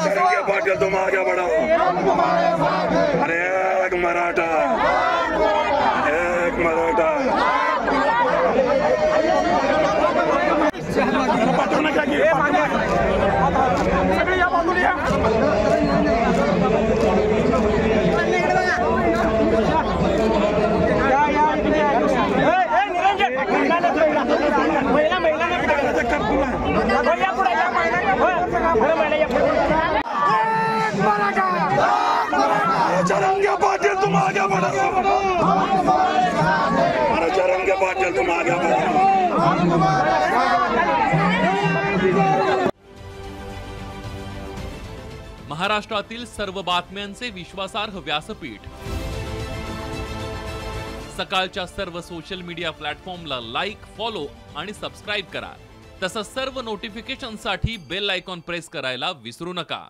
चरंगे पाटिल तुम आगे बढ़ो। अरे एक मराठा, एक मराठा। चरंगे पाटिल तुम आगे बढ़ो। अरे चरंगे पाटिल तुम आगे बढ़ो। महाराष्ट्रातील सर्व बातम्यांचे विश्वासार्ह व्यासपीठ सकाळच्या सर्व सोशल मीडिया प्लॅटफॉर्मला लाईक, फॉलो आणि सबस्क्राईब करा। तसंच सर्व नोटिफिकेशनसाठी बेल आयकॉन प्रेस करायला विसरू नका।